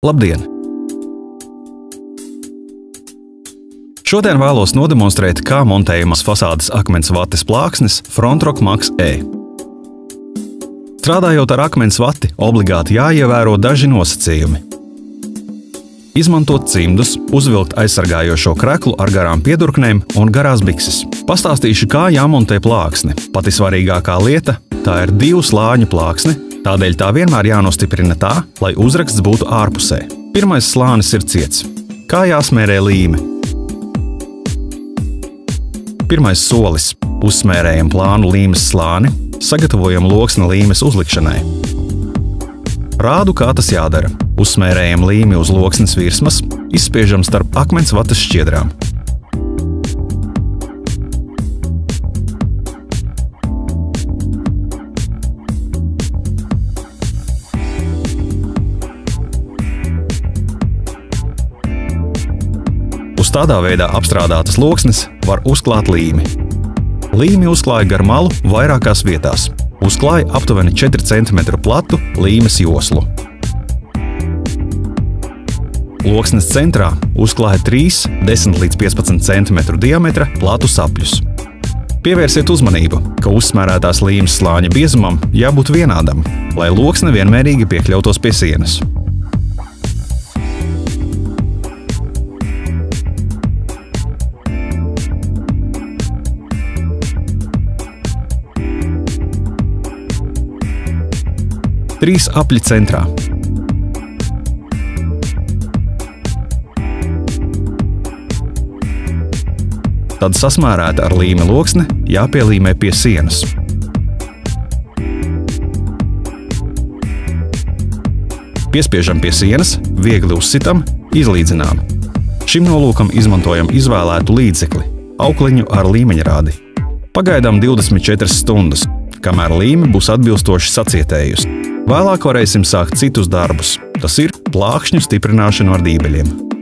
Labdien! Šodien vēlos nodemonstrēt, kā montējamas fasādes akmens vates plāksnes Frontrock Max E. Strādājot ar akmens vati, obligāti jāievēro daži nosacījumi. Izmantot cimdus, uzvilkt aizsargājošo kreklu ar garām piedurknēm un garās bikses. Pastāstīšu, kā jāmontē plāksne. Pati svarīgākā lieta – tā ir 2 slāņu plāksne, tādēļ tā vienmēr jānostiprina tā, lai uzraksts būtu ārpusē. Pirmais slānis ir ciets. Kā jāsmērē līme? Pirmais solis – uzsmērējam plānu līmes slāni, sagatavojam loksni līmes uzlikšanai. Rādu, kā tas jādara. Uzsmērējam līmi uz loksnes virsmas, izspiežam starp akmens vates šķiedrām. Uz tādā veidā apstrādātas loksnes var uzklāt līmi. Līmi uzklāja gar malu vairākās vietās. Uzklāja aptuveni 4 cm platu līmes joslu. Loksnes centrā uzklāja 3, 10 līdz 15 cm diametra platu sapļus. Pievērsiet uzmanību, ka uzsmērētās līmes slāņa biezumam jābūt vienādam, lai loksne vienmērīgi piekļautos pie sienas. Trīs apļi centrā. Tad sasmērēta ar līmi loksne jāpielīmē pie sienas. Piespiežam pie sienas, viegli uzsitam, izlīdzinām. Šim nolūkam izmantojam izvēlētu līdzekli – aukliņu ar līmeņrādi. Pagaidām 24 stundas, kamēr līme būs atbilstoši sacietējusi. Vēlāk varēsim sākt citus darbus, tas ir plākšņu stiprināšanu ar dībeļiem.